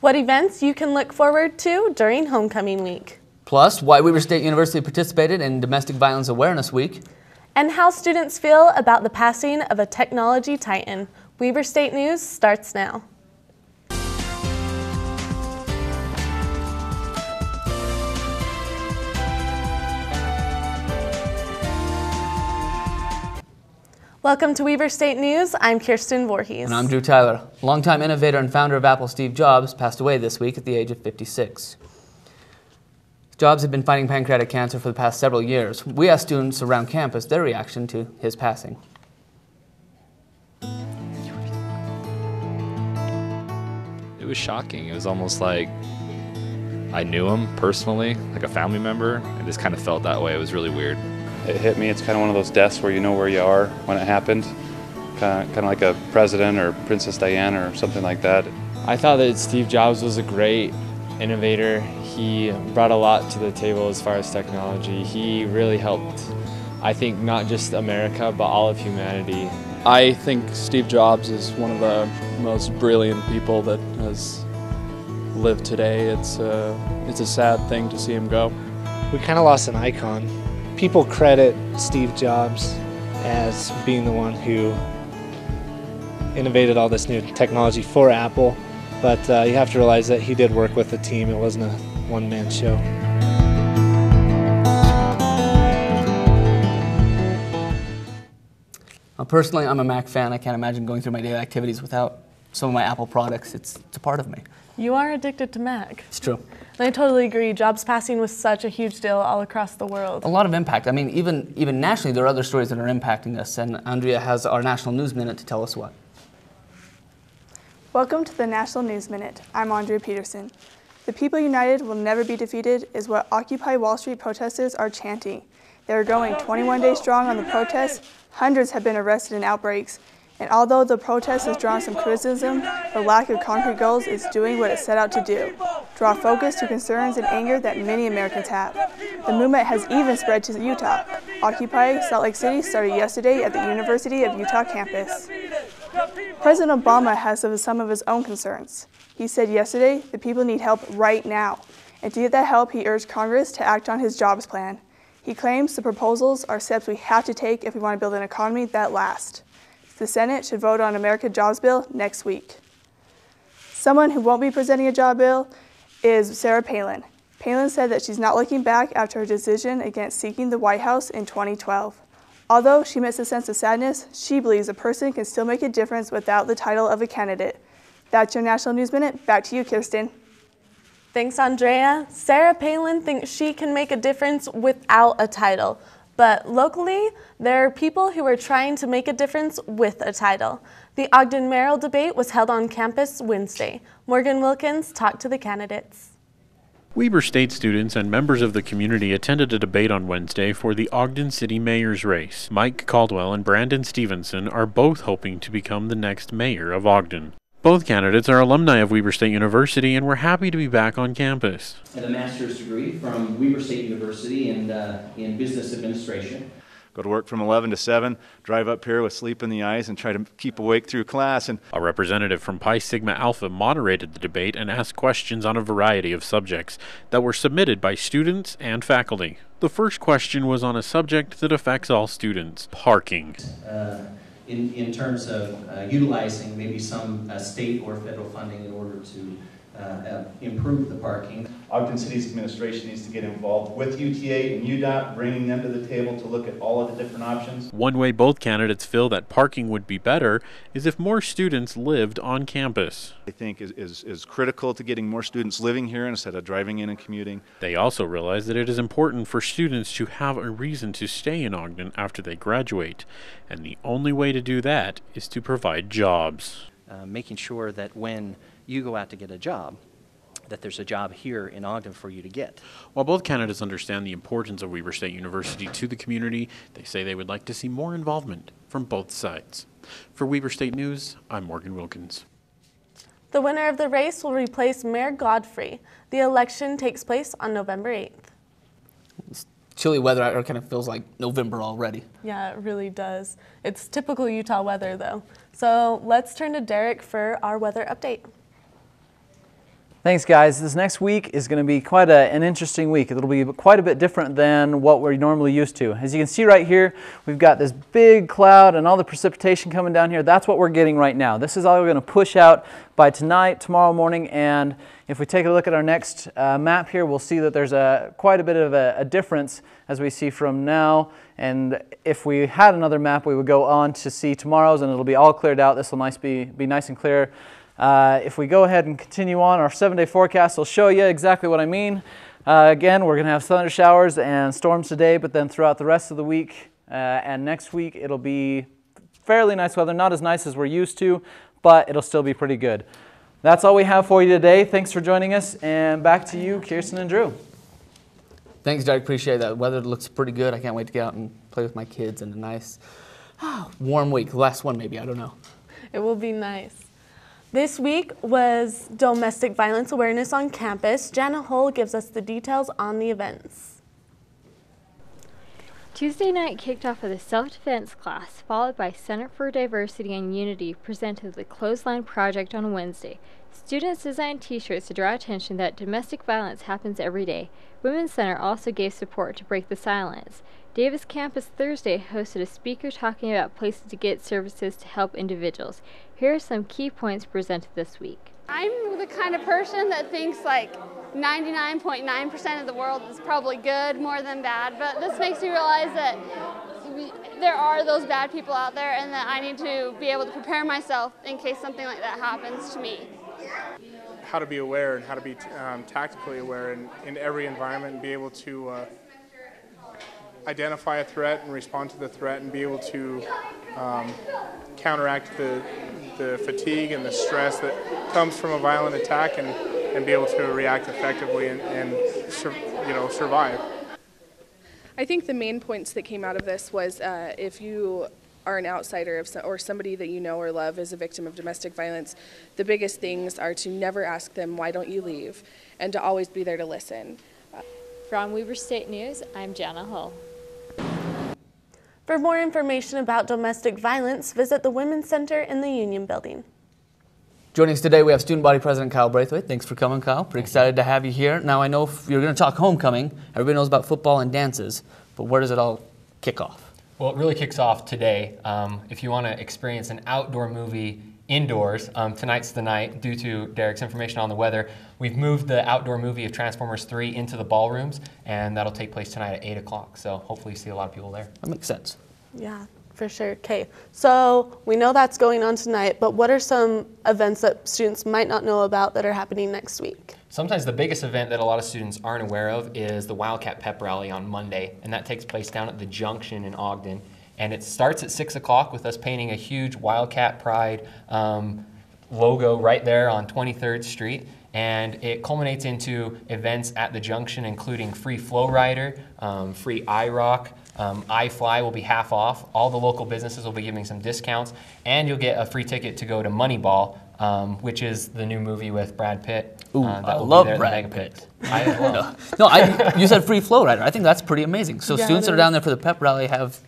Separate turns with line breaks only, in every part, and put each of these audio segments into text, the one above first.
What events you can look forward to during homecoming week.
Plus, why Weber State University participated in Domestic Violence Awareness Week.
And how students feel about the passing of a technology titan. Weber State News starts now. Welcome to Weber State News. I'm Kiersten Voorhees.
And I'm Drew Tyler. Longtime innovator and founder of Apple, Steve Jobs, passed away this week at the age of 56. Jobs had been fighting pancreatic cancer for the past several years. We asked students around campus their reaction to his passing.
It was shocking. It was almost like I knew him personally, like a family member. I just kind of felt that way. It was really weird.
It hit me. It's kind of one of those deaths where you know where you are when it happened. Kind of like a president or Princess Diana or something like that.
I thought that Steve Jobs was a great innovator. He brought a lot to the table as far as technology. He really helped, I think, not just America, but all of humanity.
I think Steve Jobs is one of the most brilliant people that has lived today. It's a sad thing to see him go.
We kind of lost an icon. People credit Steve Jobs as being the one who innovated all this new technology for Apple, but you have to realize that he did work with a team. It wasn't a one-man show.
Personally, I'm a Mac fan. I can't imagine going through my daily activities without some of my Apple products. It's a part of me.
You are addicted to Mac.
It's true.
And I totally agree. Jobs passing was such a huge deal all across the world.
A lot of impact. I mean, even nationally, there are other stories that are impacting us. And Andrea has our National News Minute to tell us what.
Welcome to the National News Minute. I'm Andrea Peterson. The people united will never be defeated is what Occupy Wall Street protesters are chanting. They are going 21 days strong on the protests. Hundreds have been arrested in outbreaks. And although the protest has drawn some criticism, the lack of concrete goals is doing what it set out to do, draw focus to concerns and anger that many Americans have. The movement has even spread to Utah. Occupy Salt Lake City started yesterday at the University of Utah campus. President Obama has some of his own concerns. He said yesterday the people need help right now. And to get that help, he urged Congress to act on his jobs plan. He claims the proposals are steps we have to take if we want to build an economy that lasts. The Senate should vote on America's Jobs Bill next week. Someone who won't be presenting a job bill is Sarah Palin. Palin said that she's not looking back after her decision against seeking the White House in 2012. Although she admits a sense of sadness, she believes a person can still make a difference without the title of a candidate. That's your National News Minute. Back to you, Kiersten.
Thanks, Andrea. Sarah Palin thinks she can make a difference without a title. But locally, there are people who are trying to make a difference with a title. The Ogden Mayoral Debate was held on campus Wednesday. Morgan Wilkins talked to the candidates.
Weber State students and members of the community attended a debate on Wednesday for the Ogden City Mayor's race. Mike Caldwell and Brandon Stevenson are both hoping to become the next mayor of Ogden. Both candidates are alumni of Weber State University and were happy to be back on campus.
I have a master's degree from Weber State University in business administration.
Go to work from 11 to 7, drive up here with sleep in the eyes and try to keep awake through class. And
a representative from Pi Sigma Alpha moderated the debate and asked questions on a variety of subjects that were submitted by students and faculty. The first question was on a subject that affects all students: parking.
In terms of utilizing maybe some state or federal funding in order to improve the parking.
Ogden City's administration needs to get involved with UTA and UDOT, bringing them to the table to look at all of the different options.
One way both candidates feel that parking would be better is if more students lived on campus.
I think is critical to getting more students living here instead of driving in and commuting.
They also realize that it is important for students to have a reason to stay in Ogden after they graduate, and the only way to do that is to provide jobs.
Making sure that when you go out to get a job, that there's a job here in Ogden for you to get.
While both candidates understand the importance of Weber State University to the community, they say they would like to see more involvement from both sides. For Weber State News, I'm Morgan Wilkins.
The winner of the race will replace Mayor Godfrey. The election takes place on November 8th.
It's chilly weather out here kind of feels like November already.
Yeah, it really does. It's typical Utah weather, though. So let's turn to Derek for our weather update.
Thanks, guys. This next week is going to be quite an interesting week. It'll be quite a bit different than what we're normally used to. As you can see right here, we've got this big cloud and all the precipitation coming down here. That's what we're getting right now. This is all we're going to push out by tonight, tomorrow morning, and if we take a look at our next map here, we'll see that there's quite a bit of a difference as we see from now. And if we had another map, we would go on to see tomorrow's, and it'll be all cleared out. This will be nice and clear. If we go ahead and continue on, our 7-day forecast will show you exactly what I mean. Again, we're going to have thunder showers and storms today, but then throughout the rest of the week and next week, it'll be fairly nice weather. Not as nice as we're used to, but it'll still be pretty good. That's all we have for you today. Thanks for joining us, and back to you, Kiersten and Drew.
Thanks, Derek. Appreciate that. Weather looks pretty good. I can't wait to get out and play with my kids in a nice, warm week. Last one, maybe. I don't know.
It will be nice. This week was Domestic Violence Awareness on Campus. Jana Hull gives us the details on the events.
Tuesday night kicked off with a self-defense class, followed by Center for Diversity and Unity presented the Clothesline Project on Wednesday. Students designed t-shirts to draw attention that domestic violence happens every day. Women's Center also gave support to break the silence. Davis Campus Thursday hosted a speaker talking about places to get services to help individuals. Here are some key points presented this week.
I'm the kind of person that thinks like 99.9% of the world is probably good more than bad, but this makes me realize that there are those bad people out there and that I need to be able to prepare myself in case something like that happens to me.
How to be aware and how to be tactically aware in every environment and be able to identify a threat and respond to the threat and be able to counteract the fatigue and the stress that comes from a violent attack and be able to react effectively and survive.
I think the main points that came out of this was if you are an outsider or somebody that you know or love is a victim of domestic violence, the biggest things are to never ask them, why don't you leave, and to always be there to listen.
From Weber State News, I'm Jana Hull.
For more information about domestic violence, visit the Women's Center in the Union Building.
Joining us today, we have Student Body President Kyle Braithwaite. Thanks for coming, Kyle. Pretty excited to have you here. Now, I know you're going to talk homecoming. Everybody knows about football and dances, but where does it all kick off?
Well, it really kicks off today. If you want to experience an outdoor movie indoors, tonight's the night. Due to Derek's information on the weather, we've moved the outdoor movie of Transformers 3 into the ballrooms, and that'll take place tonight at 8 o'clock. So hopefully you see a lot of people there.
That makes sense.
Yeah, for sure. Okay, so we know that's going on tonight, but what are some events that students might not know about that are happening next week?
Sometimes the biggest event that a lot of students aren't aware of is the Wildcat Pep Rally on Monday, and that takes place down at the Junction in Ogden. And it starts at 6 o'clock with us painting a huge Wildcat Pride logo right there on 23rd Street. And it culminates into events at the Junction, including free Flow Rider, free iRock, iFly will be half off. All the local businesses will be giving some discounts, and you'll get a free ticket to go to Moneyball, which is the new movie with Brad Pitt.
Ooh, I love Brad Pitt.
I as well.
No, you said free Flow Rider. I think that's pretty amazing. So
Yeah,
students that
it
are down there for the pep rally have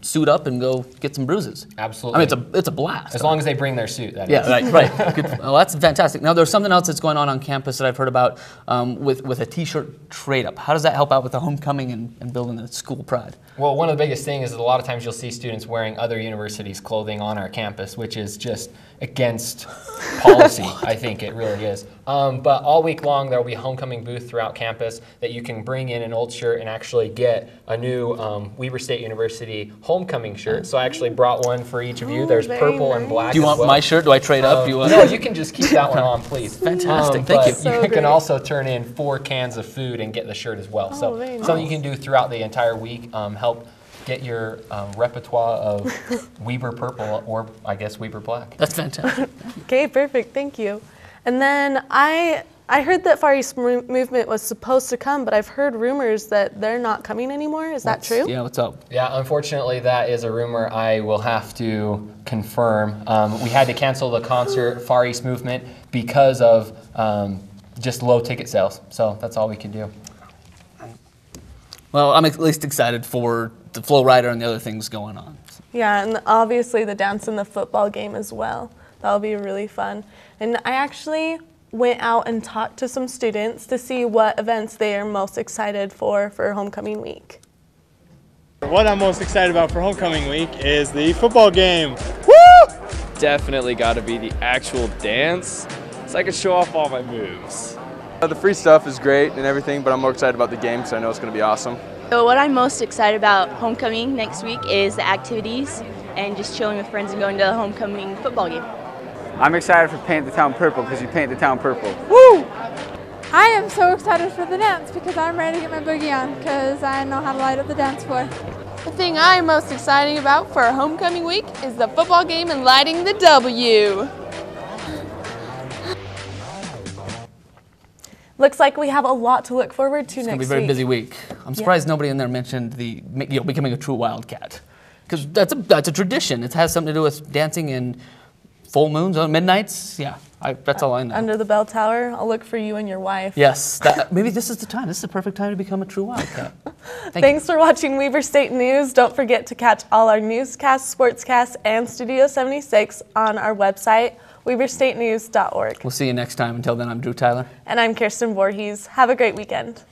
suit up and go get some bruises.
Absolutely.
I mean, it's a blast.
As long as they bring their suit, that
yeah,
is.
right. Good. Well, that's fantastic. Now, there's something else that's going on campus that I've heard about with a T-shirt trade-up. How does that help out with the homecoming and building the school pride?
Well, one of the biggest things is a lot of times you'll see students wearing other universities' clothing on our campus, which is just against policy. I think it really is. But all week long, there will be a homecoming booth throughout campus that you can bring in an old shirt and actually get a new Weber State University homecoming shirt. So I actually brought one for each of you. There's purple and black.
Do you want my shirt? Do I trade up? Do you want
no, you can just keep that one on, please.
Fantastic. Thank you.
So you can also turn in 4 cans of food and get the shirt as well. So something you can do throughout the entire week. Help get your repertoire of Weber purple or, I guess, Weber black.
That's fantastic.
Okay, perfect. Thank you. And then I heard that Far East Movement was supposed to come, but I've heard rumors that they're not coming anymore. Is that true?
Yeah, what's up?
Yeah, unfortunately, that is a rumor I will have to confirm. We had to cancel the concert, Far East Movement, because of just low ticket sales. So that's all we can do.
Well, I'm at least excited for the Flow Rider and the other things going on.
Yeah, and obviously the dance and the football game as well. That'll be really fun. And I actually went out and talked to some students to see what events they are most excited for homecoming week.
What I'm most excited about for homecoming week is the football game. Woo!
Definitely got to be the actual dance, so I can show off all my moves.
The free stuff is great and everything, but I'm more excited about the game because I know it's going to be awesome.
So what I'm most excited about homecoming next week is the activities and just chilling with friends and going to the homecoming football game.
I'm excited for Paint the Town Purple because you paint the town purple.
Woo! I am so excited for the dance because I'm ready to get my boogie on because I know how to light up the dance floor.
The thing I am most excited about for homecoming week is the football game and lighting the W.
Looks like we have a lot to look forward to next week.
It's going to be a very busy week. I'm surprised nobody in there mentioned the becoming a true Wildcat, because that's a tradition. It has something to do with dancing in full moons on midnights. Yeah, that's all I know.
Under the bell tower, I'll look for you and your wife.
Yes, maybe this is the time. This is the perfect time to become a true Wildcat.
Thanks for watching Weber State News. Don't forget to catch all our newscasts, sportscasts, and Studio 76 on our website, weberstatenews.org.
We'll see you next time. Until then, I'm Drew Tyler.
And I'm Kiersten Voorhees. Have a great weekend.